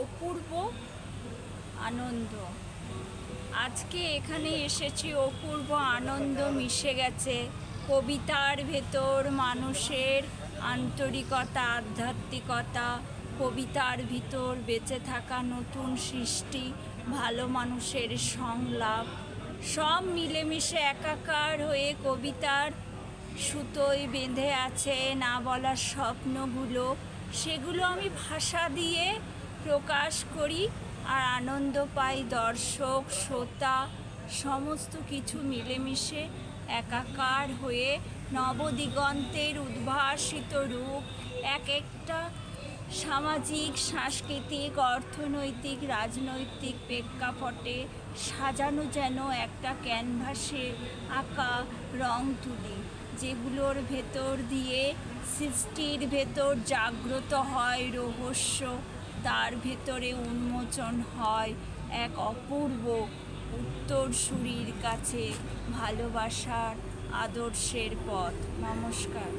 অপূর্ব আনন্দ। আজকে এখানে এসেছি, অপূর্ব আনন্দ মিশে গেছে কবিতার ভেতর, মানুষের আন্তরিকতা, আধ্যাত্মিকতা, কবিতার ভিতর বেঁচে থাকা নতুন সৃষ্টি, ভালো মানুষের সংলাপ, সব মিলেমিশে একাকার হয়ে কবিতার সুতোয় বেঁধে আছে না বলার স্বপ্নগুলো। সেগুলো আমি ভাষা দিয়ে প্রকাশ করি আর আনন্দ পাই দর্শক, শ্রোতা, সমস্ত কিছু মিলেমিশে একাকার হয়ে নবদিগন্তের উদ্ভাসিত রূপ, এক একটা সামাজিক, সাংস্কৃতিক, অর্থনৈতিক, রাজনৈতিক প্রেক্ষাপটে সাজানো যেন একটা ক্যানভাসে আঁকা রং তুলি, যেগুলোর ভেতর দিয়ে সৃষ্টির ভেতর জাগ্রত হয় রহস্য, তার ভেতরে উন্মোচন হয় এক অপূর্ব উত্তরসূরির কাছে ভালোবাসার আদর্শের পথ। নমস্কার।